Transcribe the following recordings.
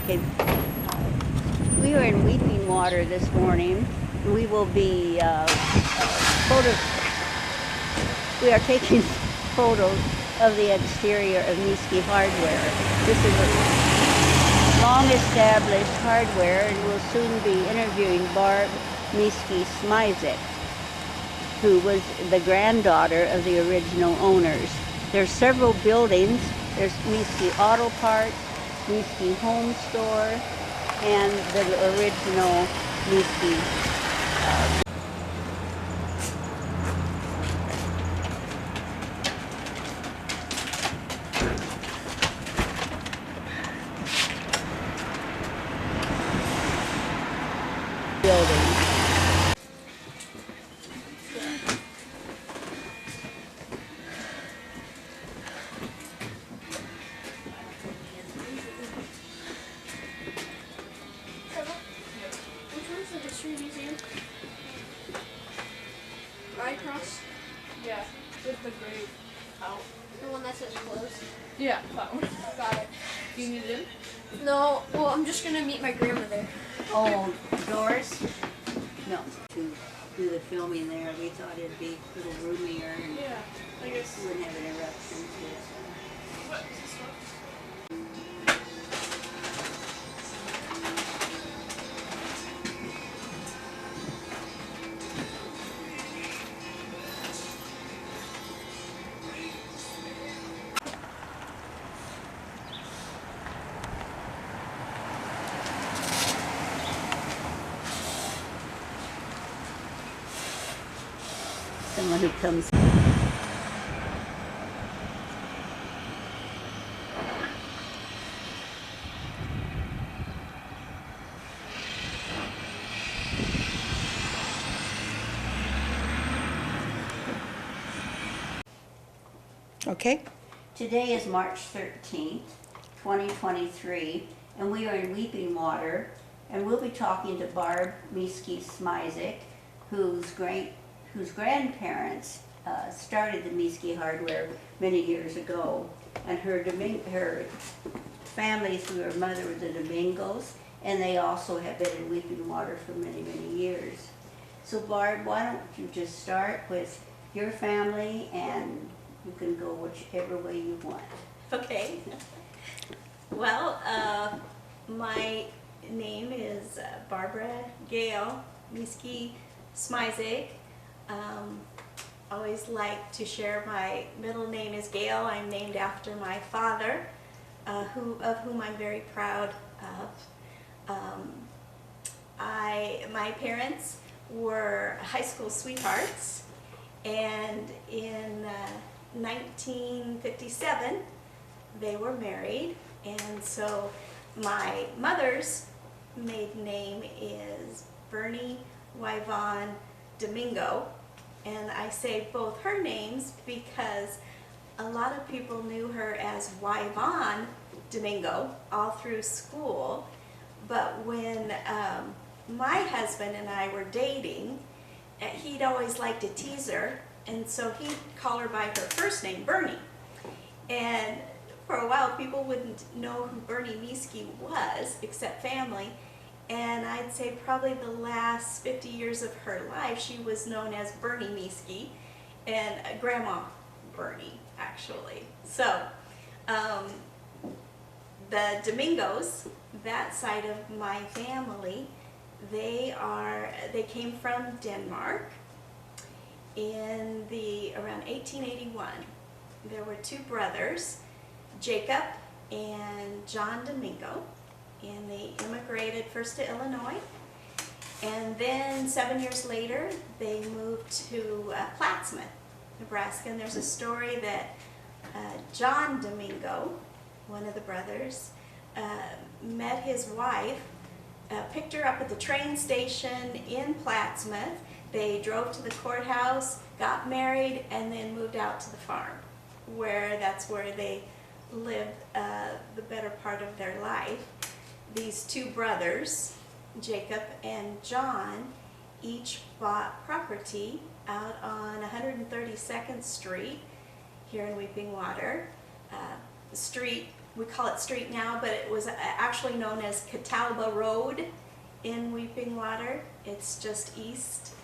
Okay, we are in Weeping Water this morning. We will be we are taking photos of the exterior of Meeske Hardware. This is a long-established hardware, and we'll soon be interviewing Barb Meeske Smizek, who was the granddaughter of the original owners. There's several buildings. There's Meeske Auto Parts, Meeske Home Store, and the original Meeske building. Which one's the history museum? Right across? Yeah, with the grave out. The one that says closed? Yeah, that one. Got it. Do you need it in? No, well, I'm just gonna meet my grandma there. Oh, Doris? No, to do the filming there, we thought it'd be a little roomier and Yeah, I guess. we wouldn't have interruptions. What is this one? Someone who comes. Okay. Today is March 13th, 2023, and we are in Weeping Water, and we'll be talking to Barb Meeske Smizek, whose grandparents started the Meeske Hardware many years ago, and her family through her mother were the Domingos, and they also have been in Weeping Water for many, many years. So Barb, why don't you just start with your family, and you can go whichever way you want. Okay. Well, my name is Barbara Gail Meeske Smizek. Always like to share my middle name is Gail. I'm named after my father, of whom I'm very proud of. My parents were high school sweethearts, and in 1957 they were married, and so my mother's maiden name is Bernie Yvonne Domingo, and I say both her names because a lot of people knew her as Yvonne Domingo all through school, but when my husband and I were dating, he'd always liked to tease her, and so he'd call her by her first name, Bernie. And for a while, people wouldn't know who Bernie Meeske was, except family. And I'd say probably the last 50 years of her life, she was known as Bernie Meeske, and Grandma Bernie, actually. So, the Domingos, that side of my family, they came from Denmark in around 1881. There were two brothers, Jacob and John Domingo, and they immigrated first to Illinois, and then 7 years later they moved to Plattsmouth, Nebraska. And there's a story that John Domingo, one of the brothers, met his wife, picked her up at the train station in Plattsmouth. They drove to the courthouse, got married, and then moved out to the farm, that's where they lived the better part of their life. These two brothers, Jacob and John, each bought property out on 132nd Street here in Weeping Water. The street we call it street now, but it was actually known as Catalba Road in Weeping Water. It's just east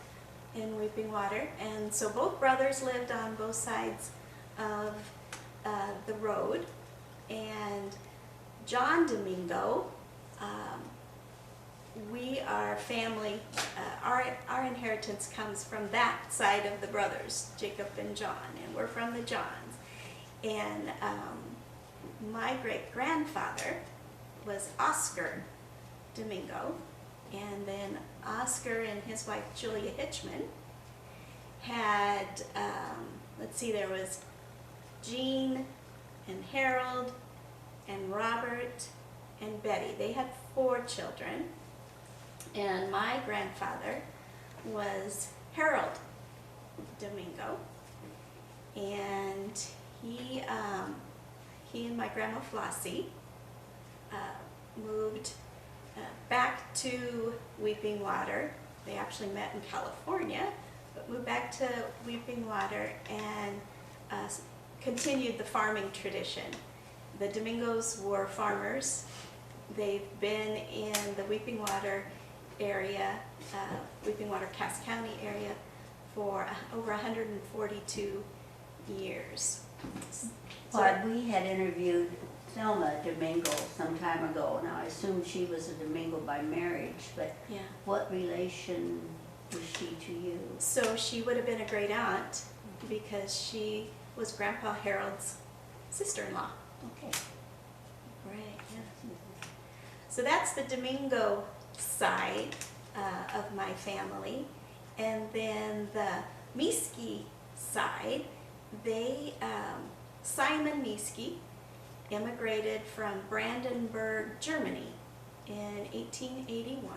in Weeping Water. And so both brothers lived on both sides of the road. And John Domingo, we are family, our inheritance comes from that side of the brothers, Jacob and John, and we're from the Johns. And my great-grandfather was Oscar Domingo, and then Oscar and his wife Julia Hitchman had, let's see, there was Jean and Harold and Robert and Betty. They had 4 children, and my grandfather was Harold Domingo, and he and my grandma Flossie moved back to Weeping Water. They actually met in California, but moved back to Weeping Water and continued the farming tradition. The Domingos were farmers. They've been in the Weeping Water area, Weeping Water, Cass County area, for over 142 years. But we had interviewed Thelma Domingo some time ago. Now, I assume she was a Domingo by marriage, but Yeah. what relation was she to you? So she would have been a great aunt because she was Grandpa Harold's sister-in-law. Okay. Right, yeah. So that's the Domingo side of my family. And then the Meeske side, they, Simon Meeske immigrated from Brandenburg, Germany in 1881,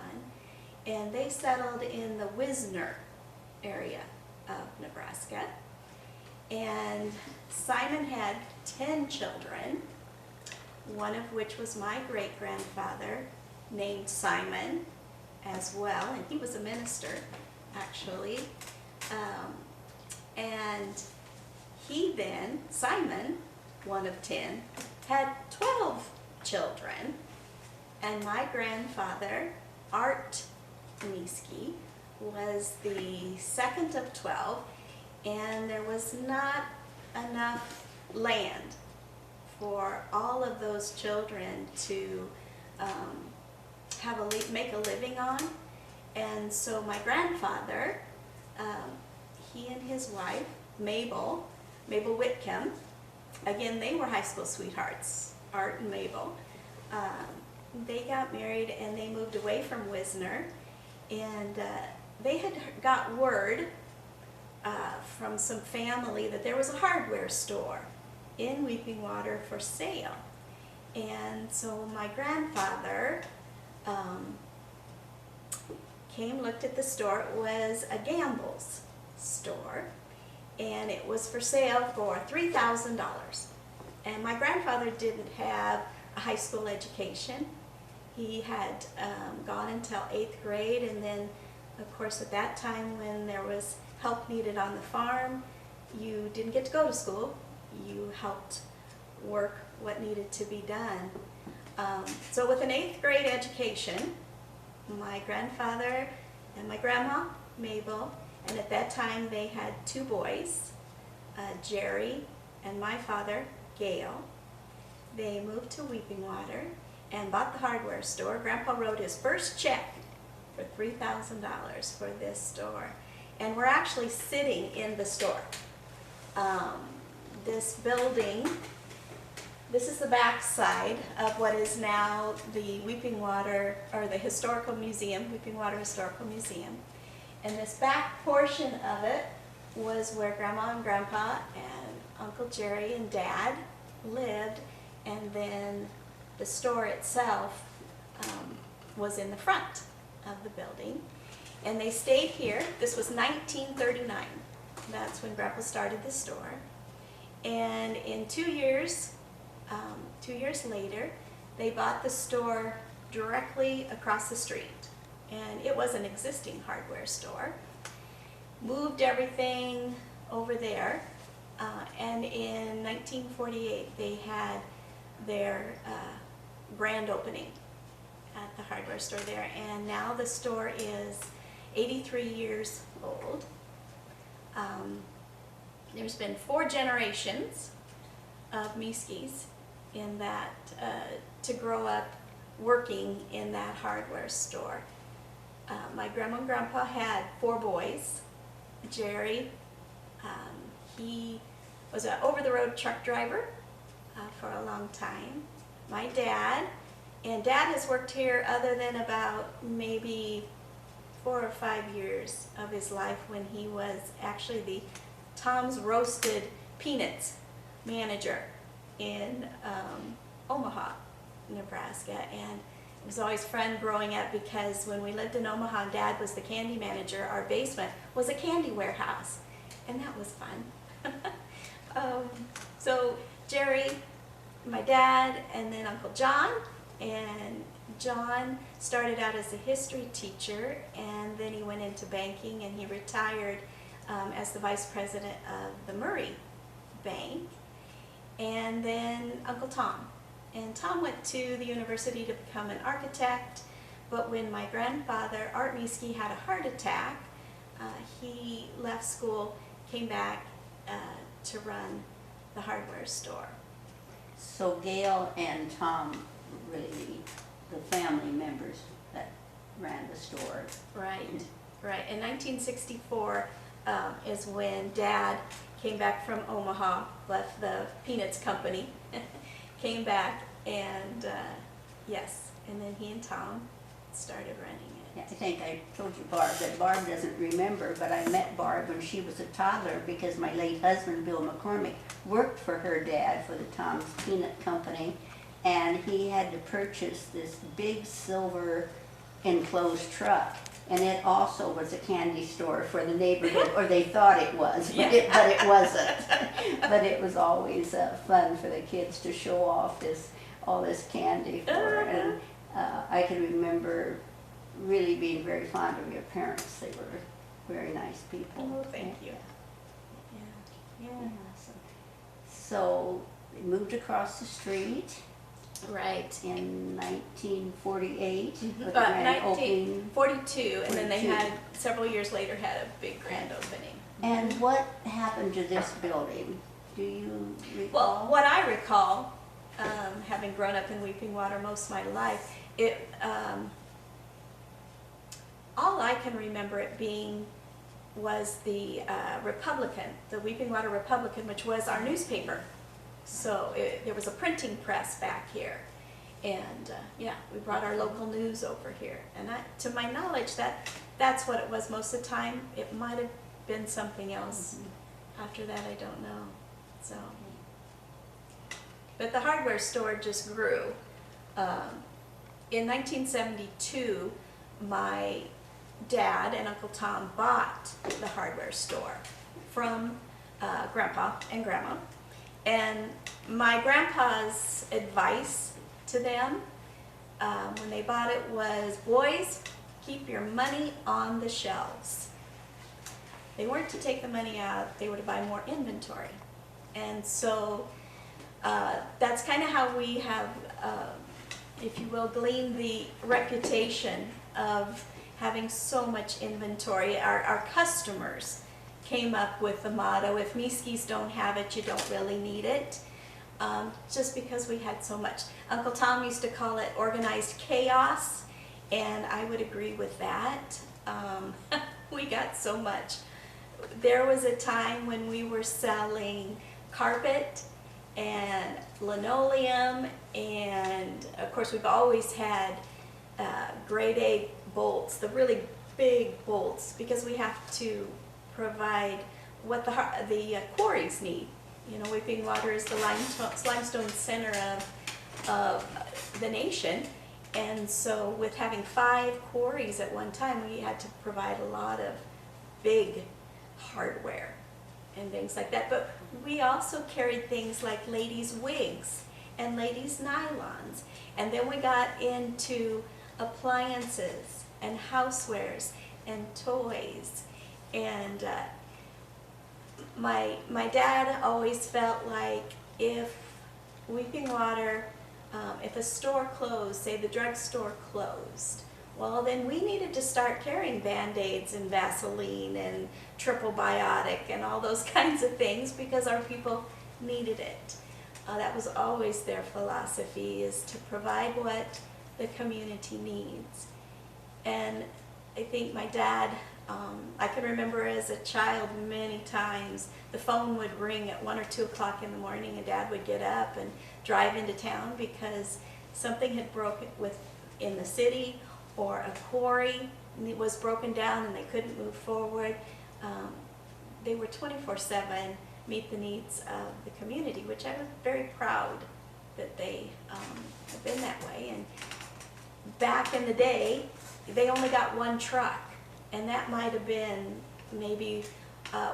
and they settled in the Wisner area of Nebraska. And Simon had 10 children, one of which was my great-grandfather, named Simon as well, and he was a minister, actually. And he then, Simon, one of 10, had 12 children, and my grandfather, Art Meeske, was the second of 12, and there was not enough land for all of those children to make a living on. And so my grandfather, he and his wife, Mabel Whitcomb, again, they were high school sweethearts, Art and Mabel. They got married and they moved away from Wisner, and they had got word from some family that there was a hardware store in Weeping Water for sale. And so my grandfather came, looked at the store. It was a Gamble's store, and it was for sale for $3,000. And my grandfather didn't have a high school education. He had gone until 8th grade, and then, of course, at that time when there was help needed on the farm, you didn't get to go to school. You helped work what needed to be done. So with an 8th grade education, my grandfather and my grandma, Mabel, and at that time they had 2 boys, Jerry and my father, Gail. They moved to Weeping Water and bought the hardware store. Grandpa wrote his first check for $3,000 for this store. And we're actually sitting in the store. This building, this is the back side of what is now the Weeping Water, or the Historical Museum, Weeping Water Historical Museum. And this back portion of it was where Grandma and Grandpa and Uncle Jerry and Dad lived, and then the store itself was in the front of the building. And they stayed here. This was 1939. That's when Grandpa started the store. And in 2 years, 2 years later, they bought the store directly across the street. And it was an existing hardware store. Moved everything over there. And in 1948, they had their grand opening at the hardware store there. And now the store is 83 years old. There's been 4 generations of Meeskes in that, to grow up working in that hardware store. My grandma and grandpa had 4 boys. Jerry, he was an over-the-road truck driver for a long time. My dad, and Dad has worked here other than about maybe 4 or 5 years of his life when he was actually the Tom's Roasted Peanuts manager in Omaha, Nebraska. And it was always fun growing up because when we lived in Omaha and Dad was the candy manager, our basement was a candy warehouse, and that was fun. So Jerry, my dad, and then Uncle John, and John started out as a history teacher, and then he went into banking, and he retired as the vice president of the Murray Bank. And then Uncle Tom. And Tom went to the university to become an architect, but when my grandfather, Art Meeske, had a heart attack, he left school, came back to run the hardware store. So Gail and Tom were really the family members that ran the store. Right, right. In 1964 is when Dad came back from Omaha, left the Peanuts Company, came back, and yes, and then he and Tom started running it. Yeah, I think I told you, Barb, that Barb doesn't remember, but I met Barb when she was a toddler because my late husband, Bill McCormick, worked for her dad for the Tom's Peanut Company, and he had to purchase this big silver enclosed truck, and it also was a candy store for the neighborhood, or they thought it was, but it wasn't. But it was always fun for the kids to show off all this candy for her. And I can remember really being very fond of your parents. They were very nice people. Oh, thank you. Yeah. Yeah. So they moved across the street Right. in 1948 with the But grand opening. 1942, and then they 42. had, several years later, had a big grand opening. And what happened to this building? Do you recall? Well, what I recall, having grown up in Weeping Water most of my life, all I can remember it being was the Republican, the Weeping Water Republican, which was our newspaper. So there was a printing press back here, and yeah, we brought our local news over here. And to my knowledge, that's what it was most of the time. It might have been something else. After that, I don't know. So, but the hardware store just grew. In 1972, my dad and Uncle Tom bought the hardware store from Grandpa and Grandma. And my grandpa's advice to them when they bought it was, boys, keep your money on the shelves. They weren't to take the money out, they were to buy more inventory. And so that's kind of how we have, if you will, gleaned the reputation of having so much inventory. Our customers came up with the motto, if Meeskes don't have it, you don't really need it, just because we had so much. Uncle Tom used to call it organized chaos, and I would agree with that. We got so much. There was a time when we were selling carpet and linoleum, and of course we've always had grade A bolts, the really big bolts, because we have to provide what the quarries need. You know, Weeping Water is the limestone center of the nation, and so with having 5 quarries at one time, we had to provide a lot of big hardware and things like that. But we also carried things like ladies' wigs and ladies' nylons, and then we got into appliances and housewares and toys. And my dad always felt like if Weeping Water, if a store closed, say the drugstore closed, well, then we needed to start carrying Band-Aids and Vaseline and triple biotic and all those kinds of things because our people needed it. That was always their philosophy, is to provide what the community needs. And I think my dad, I can remember as a child many times the phone would ring at 1 or 2 o'clock in the morning and Dad would get up and drive into town because something had broken in the city, or a quarry was broken down and they couldn't move forward. They were 24/7, meet the needs of the community, which I was very proud that they have been that way. And back in the day, they only got one truck, and that might have been maybe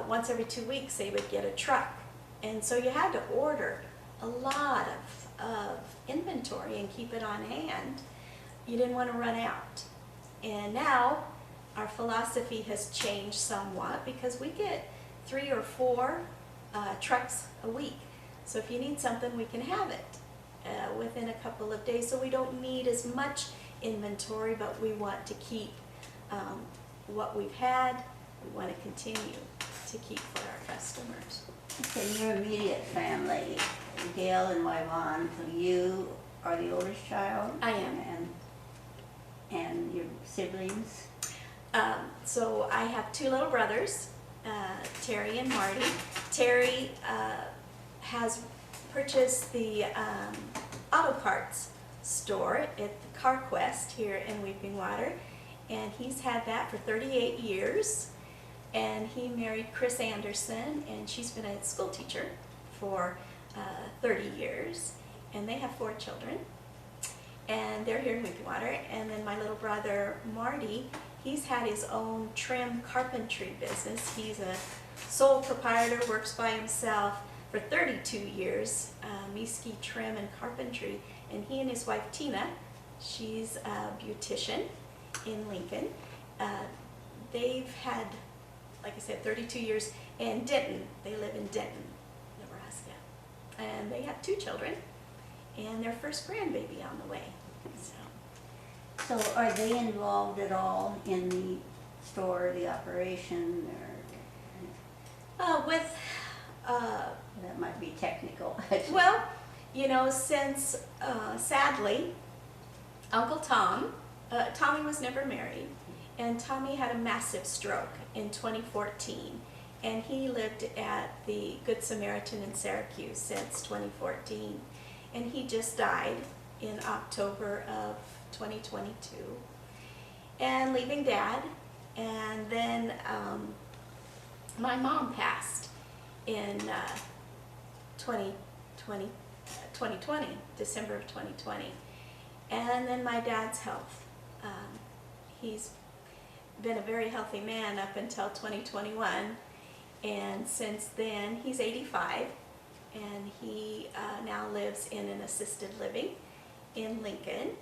once every 2 weeks they would get a truck. And so you had to order a lot of inventory and keep it on hand. You didn't want to run out. And now our philosophy has changed somewhat because we get 3 or 4 trucks a week. So if you need something, we can have it within a couple of days. So we don't need as much inventory, but we want to keep what we've had. We want to continue to keep for our customers. Okay, your immediate family, Gail and Yvonne, so you are the oldest child? I am. And your siblings? So I have 2 little brothers, Terry and Marty. Terry has purchased the auto parts store at the CarQuest here in Weeping Water, and he's had that for 38 years. And he married Chris Anderson, and she's been a school teacher for 30 years, and they have 4 children. And they're here in Weeping Water. And then my little brother Marty, he's had his own trim carpentry business. He's a sole proprietor, works by himself for 32 years, Meeske Trim and Carpentry. And he and his wife Tina, she's a beautician in Lincoln. They've had, like I said, 32 years in Denton. They live in Denton, Nebraska. And they have 2 children and their first grandbaby on the way. So are they involved at all in the store, the operation, or that might be technical? Well, you know, since sadly, Uncle Tom, Tommy was never married, and Tommy had a massive stroke in 2014, and he lived at the Good Samaritan in Syracuse since 2014, and he just died in October of 2022, and leaving Dad. And then my mom passed in 2020, December of 2020. And then my dad's health. He's been a very healthy man up until 2021, and since then he's 85, and he now lives in an assisted living in Lincoln.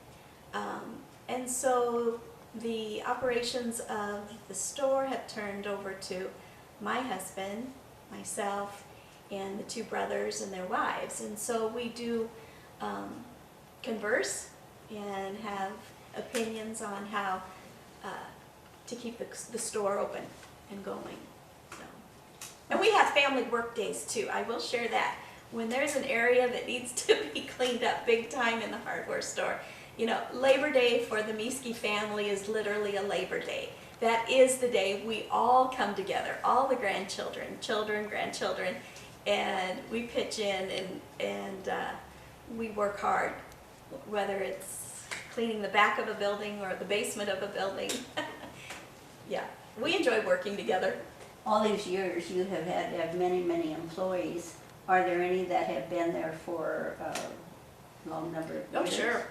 And so the operations of the store have turned over to my husband, myself, and the 2 brothers and their wives. And so we do converse and have opinions on how to keep the store open and going. So. And we have family work days too. I will share that. When there's an area that needs to be cleaned up big time in the hardware store, you know, Labor Day for the Meeske family is literally a Labor Day. That is the day we all come together, all the grandchildren, children, grandchildren, and we pitch in and we work hard, whether it's cleaning the back of a building or the basement of a building. Yeah, we enjoy working together. All these years you have had to have many, many employees. Are there any that have been there for a long number of years? Oh, sure.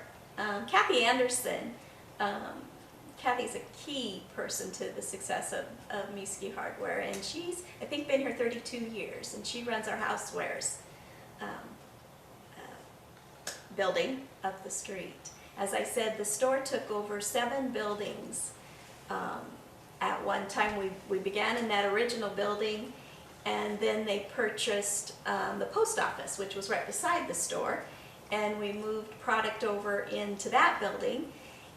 Kathy Anderson, Kathy's a key person to the success of Meeske Hardware, and she's, I think, been here 32 years, and she runs our housewares building up the street. As I said, the store took over 7 buildings at one time. We began in that original building, and then they purchased the post office, which was right beside the store, and we moved product over into that building.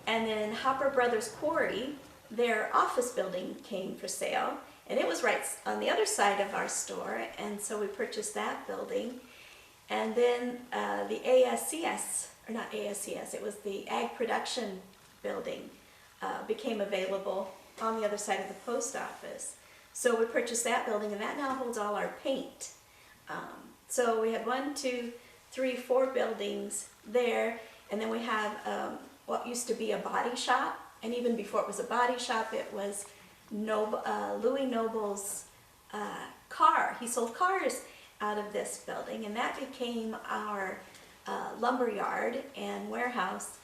And then Hopper Brothers Quarry, their office building came for sale, and it was right on the other side of our store, and so we purchased that building. And then the ASCS, or not ASCS, it was the Ag Production building, became available on the other side of the post office. So we purchased that building, and that now holds all our paint. So we had 1, 2, 3, 4 buildings there, and then we have what used to be a body shop, and even before it was a body shop, it was Louis Noble's car. He sold cars out of this building, and that became our lumber yard and warehouse.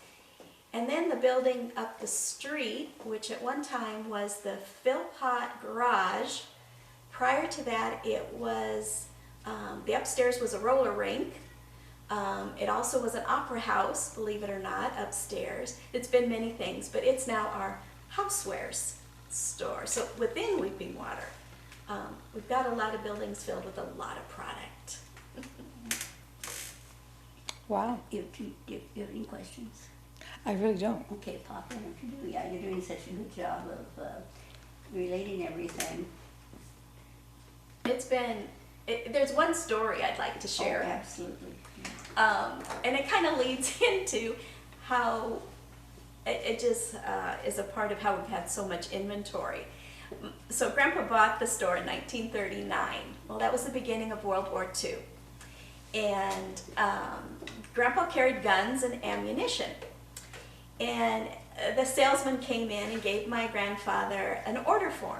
And then the building up the street, which at one time was the Philpott Garage. Prior to that, it was, the upstairs was a roller rink. It also was an opera house, believe it or not, upstairs. It's been many things, but it's now our housewares store. So within Weeping Water, we've got a lot of buildings filled with a lot of product. Wow, You have any questions? I really don't. Okay, Papa, what you do? Yeah, you're doing such a good job of relating everything. It's been, there's one story I'd like to share. Oh, absolutely. And it kind of leads into how it just is a part of how we've had so much inventory. So Grandpa bought the store in 1939. Well, that was the beginning of World War II. And Grandpa carried guns and ammunition. And the salesman came in and gave my grandfather an order form.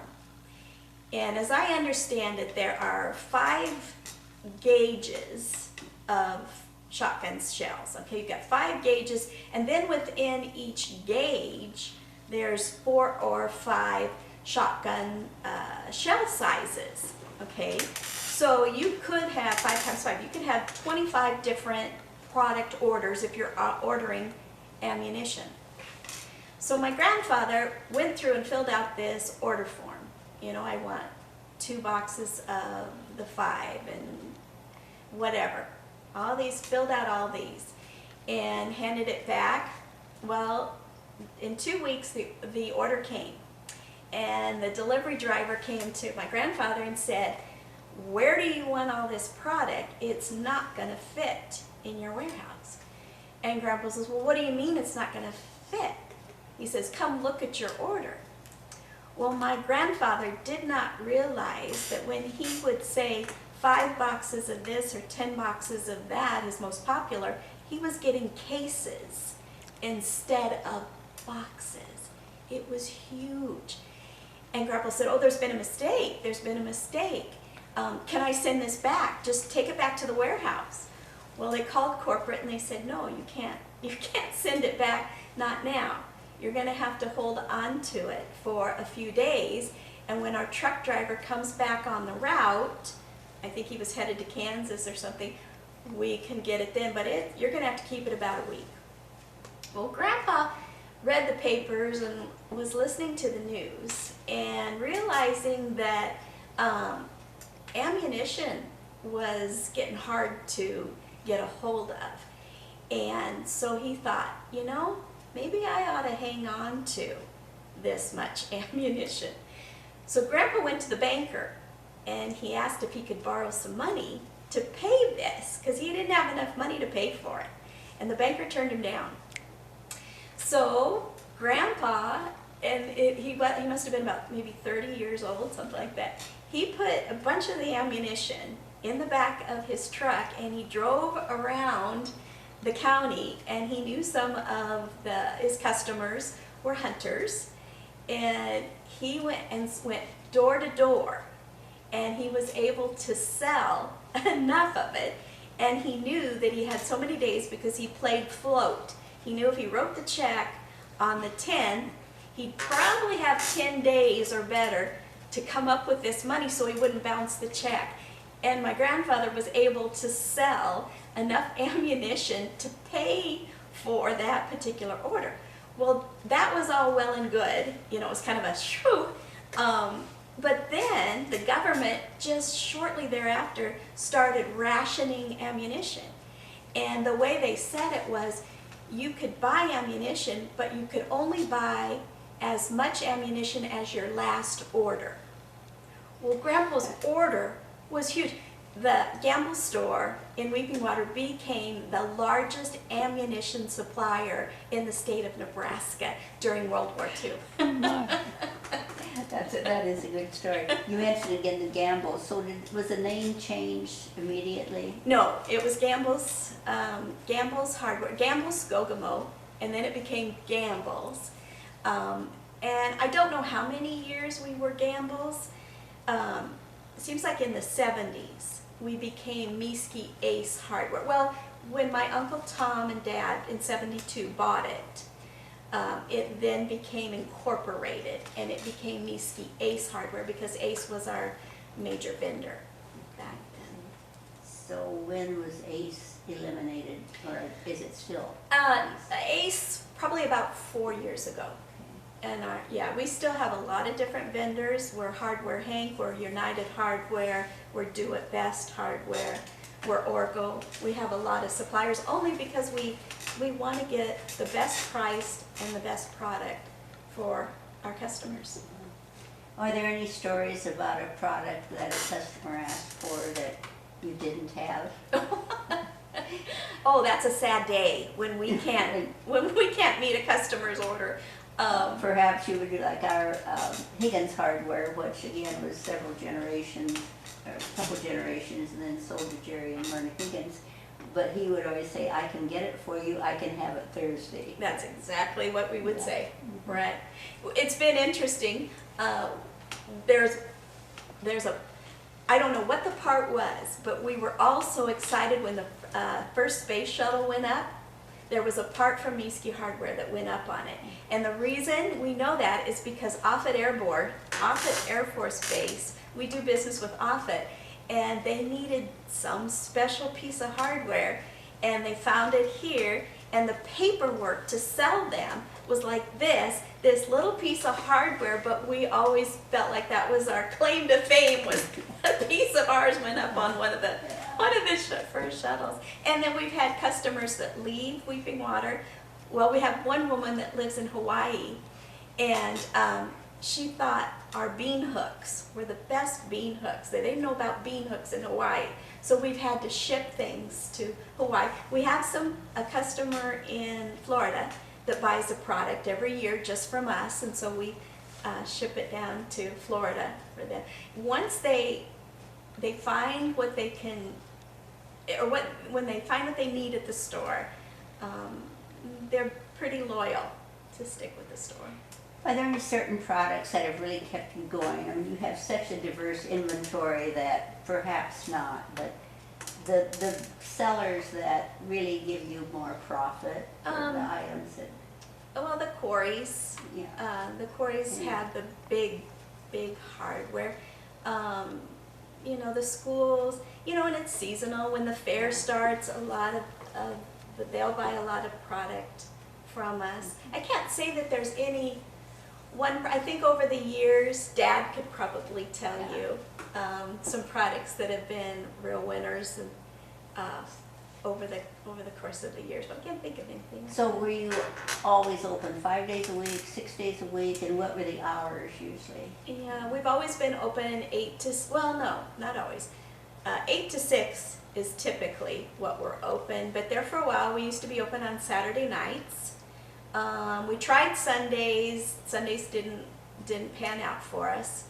And as I understand it, there are 5 gauges of shotgun shells. Okay, you've got 5 gauges, and then within each gauge, there's 4 or 5 shotgun shell sizes. Okay, so you could have 5 times 5. You could have 25 different product orders if you're ordering ammunition. So my grandfather went through and filled out this order form. You know, I want 2 boxes of the 5 and whatever. All these, filled out all these and handed it back. Well, in 2 weeks the order came, and the delivery driver came to my grandfather and said, "Where do you want all this product? It's not going to fit in your warehouse." And Grandpa says, "Well, what do you mean it's not going to fit?" He says, "Come look at your order." Well, my grandfather did not realize that when he would say 5 boxes of this or 10 boxes of that is most popular, he was getting cases instead of boxes. It was huge. And Grandpa said, "Oh, there's been a mistake. There's been a mistake. Can I send this back? Just take it back to the warehouse." Well, they called corporate and they said, "No, you can't. You can't send it back, not now. You're going to have to hold on to it for a few days. And when our truck driver comes back on the route," I think he was headed to Kansas or something, "we can get it then, but you're going to have to keep it about a week." Well, Grandpa read the papers and was listening to the news and realizing that ammunition was getting hard to get a hold of. And so he thought, you know, maybe I ought to hang on to this much ammunition. So Grandpa went to the banker and he asked if he could borrow some money to pay this, because he didn't have enough money to pay for it. And the banker turned him down. So Grandpa, and he must have been about maybe 30 years old, something like that, he put a bunch of the ammunition in the back of his truck and he drove around the county, and he knew some of his customers were hunters, and he went door to door, and he was able to sell enough of it, and he knew that he had so many days because he played float. He knew if he wrote the check on the 10th, he'd probably have 10 days or better to come up with this money so he wouldn't bounce the check. And my grandfather was able to sell enough ammunition to pay for that particular order. Well, that was all well and good. You know, it was kind of a shoo. But then the government just shortly thereafter started rationing ammunition. And the way they said it was you could buy ammunition, but you could only buy as much ammunition as your last order. Well, Grandpa's order was huge. The Gamble store in Weeping Water became the largest ammunition supplier in the state of Nebraska during World War II. That is a good story. You mentioned again the Gamble. So was the name changed immediately? No, it was Gamble's Hardware, Gamble's Skogamo, and then it became Gamble's. And I don't know how many years we were Gamble's. It seems like in the 70s we became Meeske Ace Hardware. Well, when my Uncle Tom and Dad in 72 bought it, it then became incorporated and it became Meeske Ace Hardware because Ace was our major vendor back then. So when was Ace eliminated, or is it still? Ace probably about 4 years ago. And yeah, we still have a lot of different vendors. We're Hardware Hank, we're United Hardware, we're Do It Best Hardware, we're Orgo. We have a lot of suppliers only because we want to get the best price and the best product for our customers. Are there any stories about a product that a customer asked for that you didn't have? Oh, that's a sad day when we can't meet a customer's order. Perhaps you would do like our Higgins Hardware, which again was several generations, or a couple generations, and then sold to Jerry and Myrna Higgins. But he would always say, I can get it for you, I can have it Thursday. That's exactly what we would Yeah. say, right? It's been interesting. There's a, I don't know what the part was, but we were all so excited when the first space shuttle went up. There was a part from Meeske Hardware that went up on it. And the reason we know that is because Offutt Air Force Base, we do business with Offutt, and they needed some special piece of hardware, and they found it here, and the paperwork to sell them was like this little piece of hardware, but we always felt like that was our claim to fame, was a piece of ours went up on one of the first shuttles. And then we've had customers that leave Weeping Water. Well, we have one woman that lives in Hawaii, and she thought our bean hooks were the best bean hooks. They didn't know about bean hooks in Hawaii, so we've had to ship things to Hawaii. We have a customer in Florida that buys a product every year just from us, and so we ship it down to Florida for them. Once they find what they can, or when they find what they need at the store, they're pretty loyal to stick with the store. Are there any certain products that have really kept you going? I mean, you have such a diverse inventory that perhaps not, but the sellers that really give you more profit, or the items that, Well, the quarries. yeah. The quarries Yeah. have the big hardware. You know, the schools, you know, and it's seasonal. When the fair starts, a lot of they'll buy a lot of product from us. I can't say that there's any one. I think over the years, Dad could probably tell you some products that have been real winners and over the course of the years. But I can't think of anything. So were you always open 5 days a week, 6 days a week, and what were the hours usually? Yeah, we've always been open 8 to, well, no, not always. 8 to 6 is typically what we're open, but there for a while we used to be open on Saturday nights. We tried Sundays. Sundays didn't pan out for us,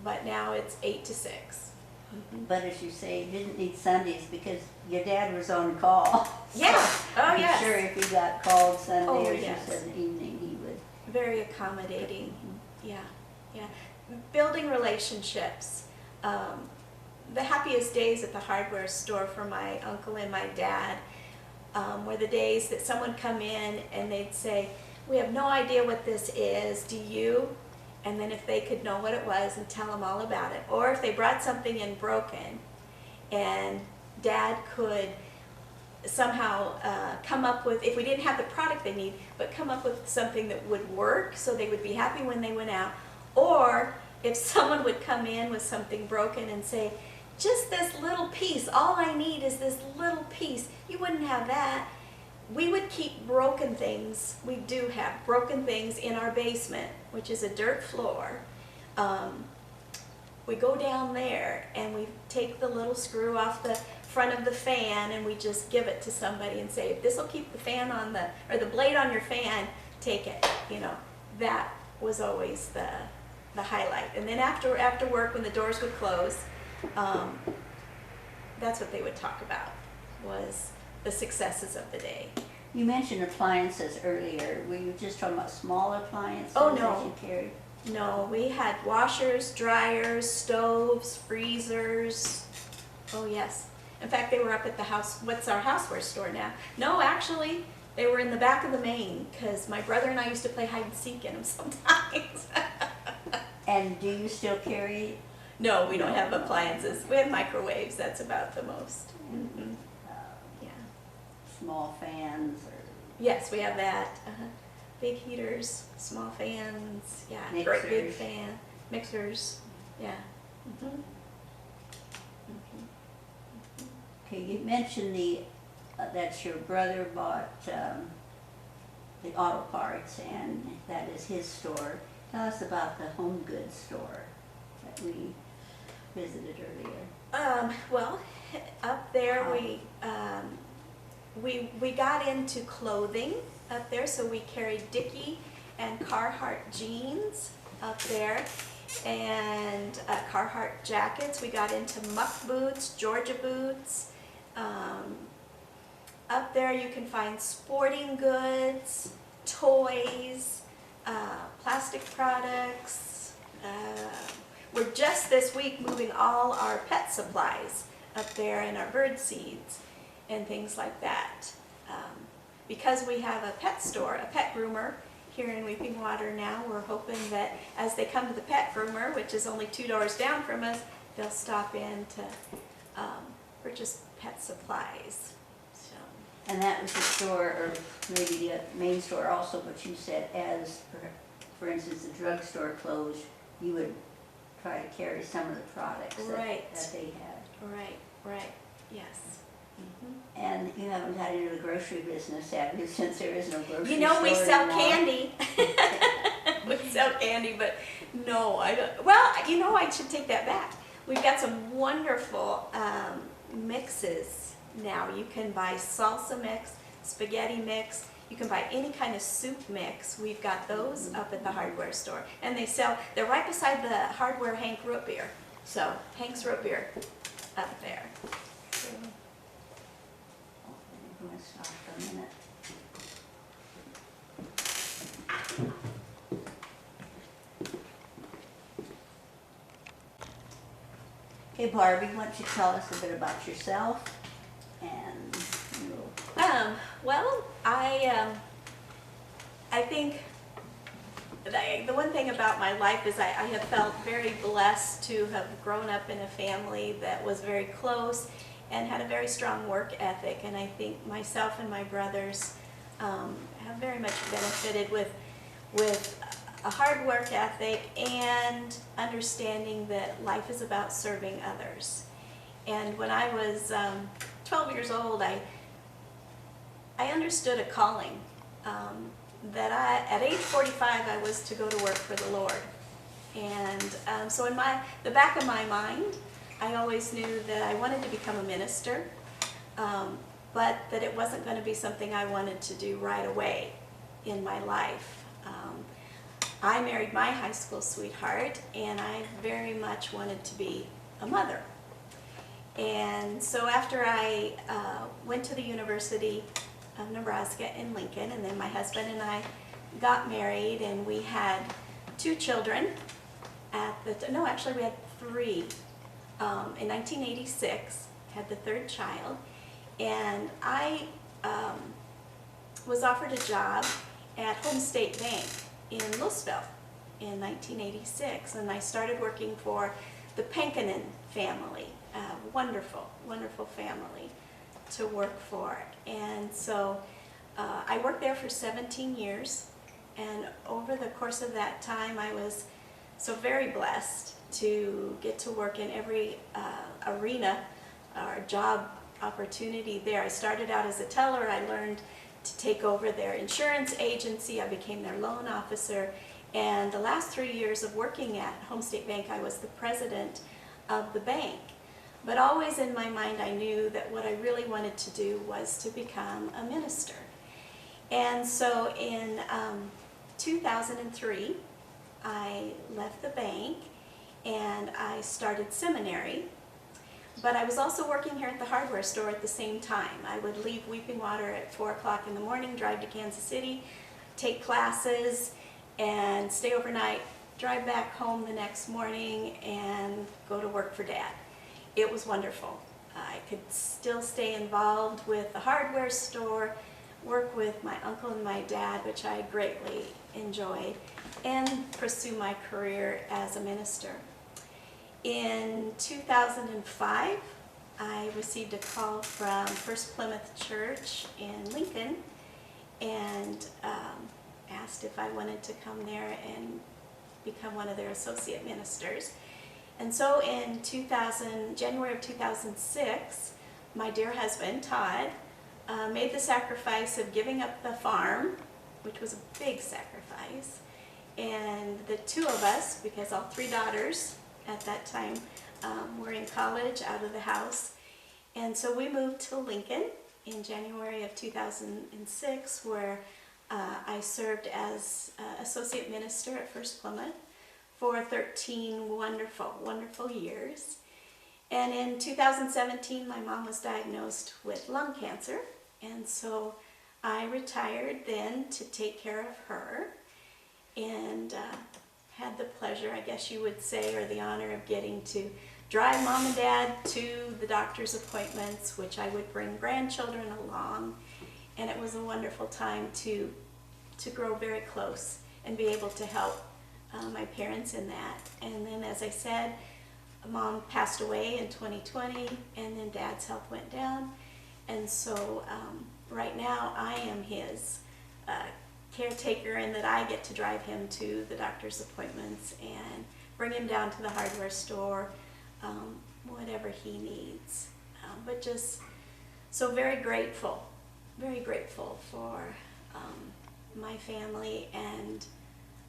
but now it's 8 to 6. But as you say, you didn't need Sundays because your dad was on call. Yeah. Oh, I'm yes. sure if he got called Sunday Oh, or yes. just in the evening, he would. Very accommodating. Yeah, yeah. Building relationships. The happiest days at the hardware store for my uncle and my dad were the days that someone come in and they'd say, "We have no idea what this is. Do you?" And then if they could know what it was and tell them all about it. Or if they brought something in broken and Dad could somehow come up with, if we didn't have the product they need, but come up with something that would work so they would be happy when they went out. Or if someone would come in with something broken and say, just this little piece, all I need is this little piece, you wouldn't have that. We would keep broken things. We do have broken things in our basement, which is a dirt floor. We go down there and we take the little screw off the front of the fan and we just give it to somebody and say, if this will keep the fan on the, or the blade on your fan, take it. You know, that was always the highlight. And then after work, when the doors would close, that's what they would talk about, was the successes of the day. You mentioned appliances earlier. Were you just talking about small appliances Oh, no. that you carried? No, we had washers, dryers, stoves, freezers. Oh yes. In fact, they were up at the house, what's our houseware store now? No, actually, they were in the back of the main, because my brother and I used to play hide and seek in them sometimes. And do you still carry? No, we don't have appliances. We have microwaves, that's about the most. Mm-hmm. Yeah. Small fans or Yes, we have that. Big heaters, small fans, yeah, great big Mixers. fan, mixers, yeah. Mm-hmm. okay, you mentioned that your brother bought the auto parts and that is his store. Tell us about the home goods store that we visited earlier. Well, up there we got into clothing up there, so we carried Dickie and Carhartt jeans up there, and Carhartt jackets. We got into muck boots, Georgia boots. Up there you can find sporting goods, toys, plastic products. We're just this week moving all our pet supplies up there and our bird seeds and things like that. Because we have a pet store, a pet groomer here in Weeping Water now, we're hoping that as they come to the pet groomer, which is only 2 doors down from us, they'll stop in to purchase pet supplies. So. And that was the store, or maybe the main store also, but you said as, for instance, the drugstore closed, you would try to carry some of the products that they had. Right, yes. Mm-hmm. And you haven't got into the grocery business, have you, since there is no grocery You know, store we sell anymore? candy. We sell candy, but no, I don't. Well, you know, I should take that back. We've got some wonderful mixes now. You can buy salsa mix, spaghetti mix. You can buy any kind of soup mix. We've got those up at the hardware store. And they're right beside the hardware Hank root beer. So, Hank's root beer up there. So, I'm going to stop for a minute. Okay, Barbie, why don't you tell us a bit about yourself and well, I think the one thing about my life is I have felt very blessed to have grown up in a family that was very close and had a very strong work ethic, and I think myself and my brothers have very much benefited with a hard work ethic and understanding that life is about serving others. And when I was 12 years old, I understood a calling that at age 45 I was to go to work for the Lord. And so in the back of my mind, I always knew that I wanted to become a minister, but that it wasn't going to be something I wanted to do right away in my life. I married my high school sweetheart, and I very much wanted to be a mother. And so after I went to the University of Nebraska in Lincoln, and then my husband and I got married, and we had 2 children actually we had 3. In 1986, had the 3rd child, and I was offered a job at Home State Bank in Louisville in 1986, and I started working for the Pankinen family, a wonderful, wonderful family to work for. And so I worked there for 17 years, and over the course of that time I was So very blessed to get to work in every arena or job opportunity there. I started out as a teller. I learned to take over their insurance agency. I became their loan officer. And the last 3 years of working at Home State Bank, I was the president of the bank. But always in my mind, I knew that what I really wanted to do was to become a minister. And so in 2003, I left the bank and I started seminary. But I was also working here at the hardware store at the same time. I would leave Weeping Water at 4 o'clock in the morning, drive to Kansas City, take classes, and stay overnight, drive back home the next morning, and go to work for Dad. It was wonderful. I could still stay involved with the hardware store, work with my uncle and my dad, which I greatly enjoyed, and pursue my career as a minister. In 2005, I received a call from First Plymouth Church in Lincoln and asked if I wanted to come there and become one of their associate ministers. And so in January of 2006, my dear husband, Todd, made the sacrifice of giving up the farm, which was a big sacrifice. And the two of us, because all 3 daughters at that time were in college, out of the house. And so we moved to Lincoln in January of 2006, where I served as associate minister at First Plymouth for 13 wonderful, wonderful years. And in 2017, my mom was diagnosed with lung cancer, and so I retired then to take care of her, and had the pleasure, I guess you would say, or the honor of getting to drive Mom and Dad to the doctor's appointments, which I would bring grandchildren along, and it was a wonderful time to grow very close and be able to help my parents in that. And then, as I said, Mom passed away in 2020, and then Dad's health went down, and so right now I am his caretaker, in that I get to drive him to the doctor's appointments and bring him down to the hardware store, whatever he needs. But just so very grateful for my family and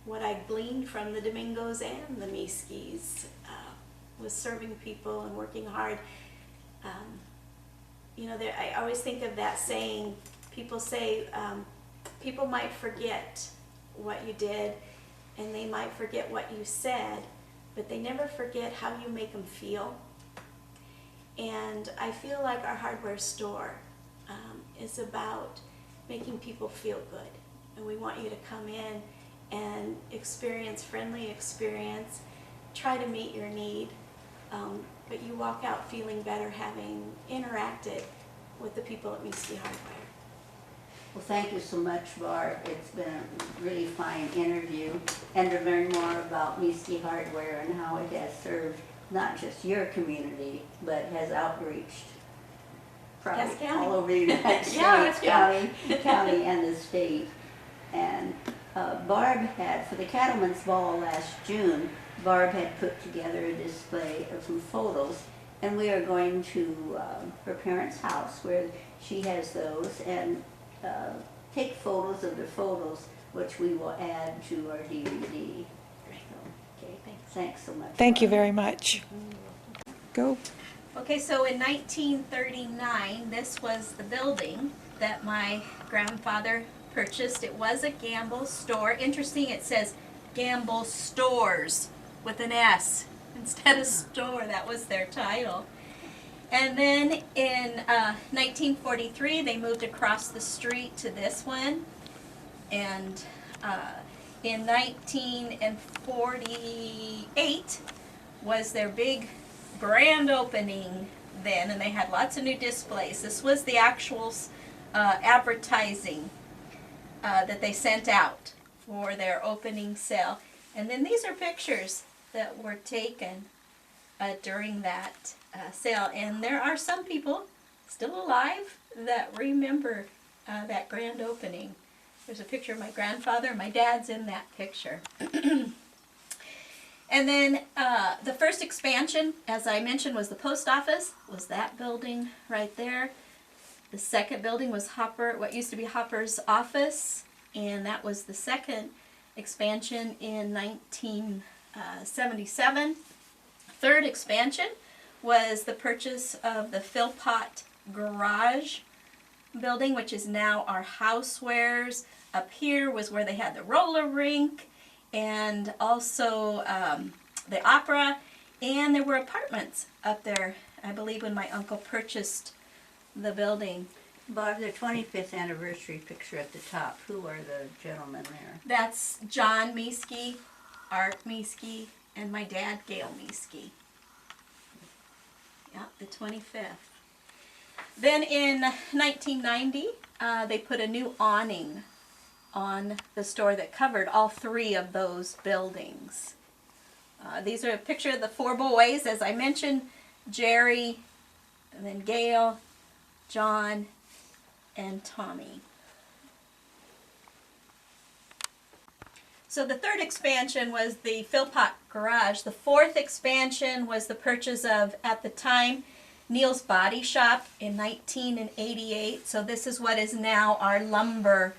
what I gleaned from the Domingos and the Meeskes was serving people and working hard. You know, I always think of that saying, people say, people might forget what you did and they might forget what you said, but they never forget how you make them feel. And I feel like our hardware store is about making people feel good. And we want you to come in and experience friendly experience, try to meet your need, but you walk out feeling better having interacted with the people at Meeske Hardware. Well, thank you so much, Barb. It's been a really fine interview, and to learn more about Meeske Hardware and how it has served not just your community, but has outreached probably Cass County. all over the United States, Yeah, county and the state. And Barb had, for the Cattlemen's Ball last June, Barb had put together a display of some photos, and we are going to her parents' house where she has those, and take photos of the photos, which we will add to our DVD. Okay, thanks so much. Thank you Barb. very much. Go. Okay, so in 1939, this was the building that my grandfather purchased. It was a Gamble store. Interesting, it says Gamble Stores with an S instead of store. That was their title. And then in 1943, they moved across the street to this one. And in 1948 was their big grand opening then, and they had lots of new displays. This was the actual advertising that they sent out for their opening sale. And then these are pictures that were taken during that sale. And there are some people still alive that remember that grand opening. There's a picture of my grandfather, and my dad's in that picture. And then the first expansion, as I mentioned, was the post office, was that building right there. The second building was what used to be Hopper's office, and that was the second expansion in 1977. Third expansion was the purchase of the Philpott Garage building, which is now our Housewares. Up here was where they had the roller rink, and also the opera, and there were apartments up there, I believe, when my uncle purchased the building. Barb, the 25th anniversary picture at the top, who are the gentlemen there? That's John Meeske, Art Meeske, and my dad, Gail Meeske. Yep, the 25th. Then in 1990, they put a new awning on the store that covered all three of those buildings. These are a picture of the four boys, as I mentioned, Jerry, and then Gail, John, and Tommy. So the third expansion was the Philpott Garage. The fourth expansion was the purchase of, at the time, Neil's Body Shop in 1988. So this is what is now our lumber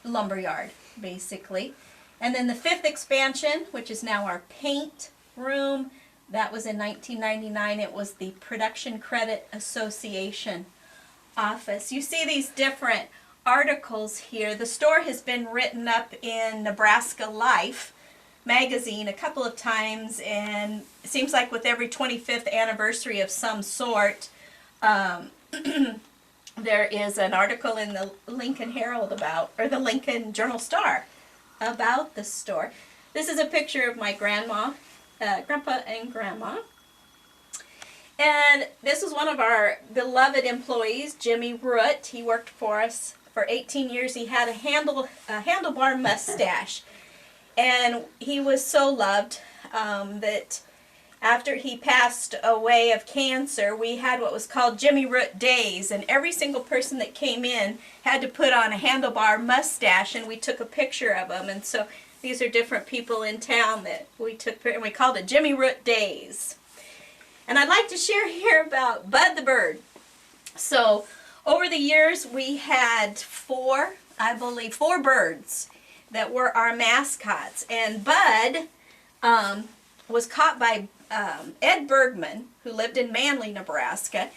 yard, basically. And then the fifth expansion, which is now our paint room, that was in 1999. It was the Production Credit Association office. You see these different articles here. The store has been written up in Nebraska Life magazine a couple of times, and it seems like with every 25th anniversary of some sort, there is an article in the Lincoln Herald about, or the Lincoln Journal-Star, about the store. This is a picture of my grandpa and grandma. And this was one of our beloved employees, Jimmy Root. He worked for us for 18 years. He had a handlebar mustache. And he was so loved that after he passed away of cancer, we had what was called Jimmy Root Days. And every single person that came in had to put on a handlebar mustache, and we took a picture of them. And so these are different people in town that we took, and we called it Jimmy Root Days. And I'd like to share here about Bud the Bird. So over the years, we had four birds that were our mascots. And Bud was caught by Ed Bergman, who lived in Manly, Nebraska.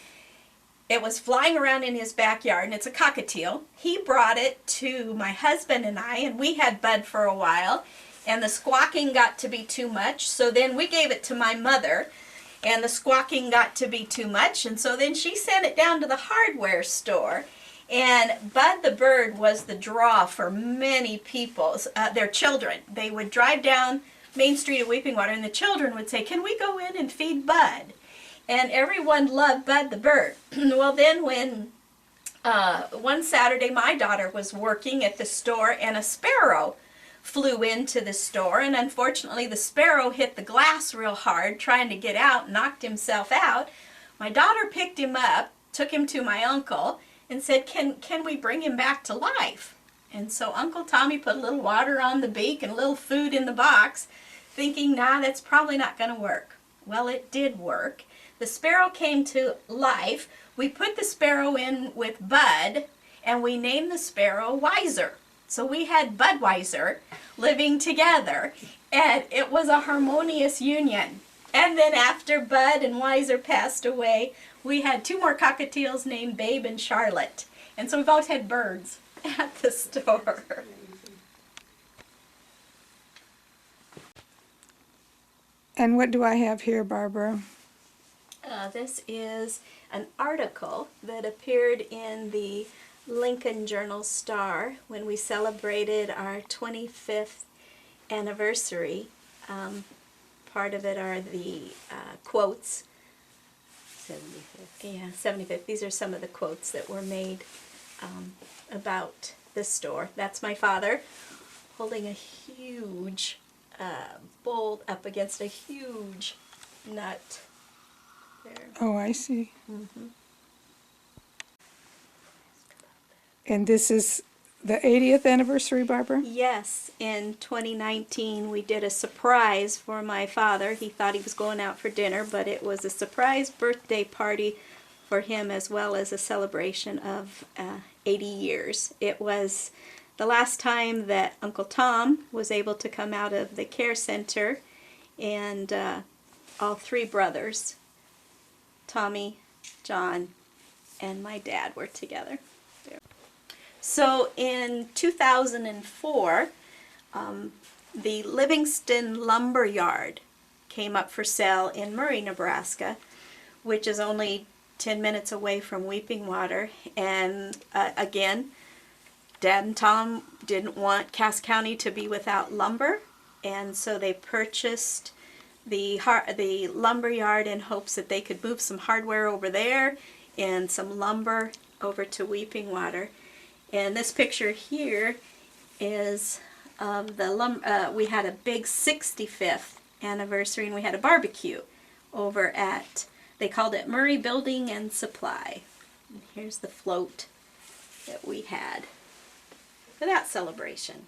It was flying around in his backyard, and it's a cockatiel. He brought it to my husband and I, and we had Bud for a while, and the squawking got to be too much, so then we gave it to my mother, and the squawking got to be too much, and so then she sent it down to the hardware store. And Bud the Bird was the draw for many people, their children. They would drive down Main Street of Weeping Water, and the children would say, "Can we go in and feed Bud?" And everyone loved Bud the Bird. Well, then when one Saturday my daughter was working at the store, and a sparrow flew into the store, and unfortunately the sparrow hit the glass real hard trying to get out, knocked himself out. My daughter picked him up, took him to my uncle, and said, can we bring him back to life? And so Uncle Tommy put a little water on the beak and a little food in the box, thinking, nah, that's probably not going to work. Well, it did work. The sparrow came to life. We put the sparrow in with Bud, and we named the sparrow Wiser. So we had Budweiser living together, and it was a harmonious union. And then after Bud and Wiser passed away, we had two more cockatiels named Babe and Charlotte. And so we've always had birds at the store. And what do I have here, Barbara? This is an article that appeared in the Lincoln Journal-Star when we celebrated our 25th anniversary. Part of it are the quotes. 75th. Yeah, 75th. These are some of the quotes that were made about the store. That's my father holding a huge bowl up against a huge nut there. Oh, I see. Mm-hmm. And this is the 80th anniversary, Barbara? Yes, in 2019 we did a surprise for my father. He thought he was going out for dinner, but it was a surprise birthday party for him as well as a celebration of 80 years. It was the last time that Uncle Tom was able to come out of the care center, and all three brothers, Tommy, John, and my dad, were together. So in 2004, the Livingston Lumber Yard came up for sale in Murray, Nebraska, which is only 10 minutes away from Weeping Water. And again, Dad and Tom didn't want Cass County to be without lumber, and so they purchased the lumber yard in hopes that they could move some hardware over there and some lumber over to Weeping Water. And this picture here is of the we had a big 65th anniversary, and we had a barbecue over at, they called it Murray Building and Supply. And here's the float that we had for that celebration.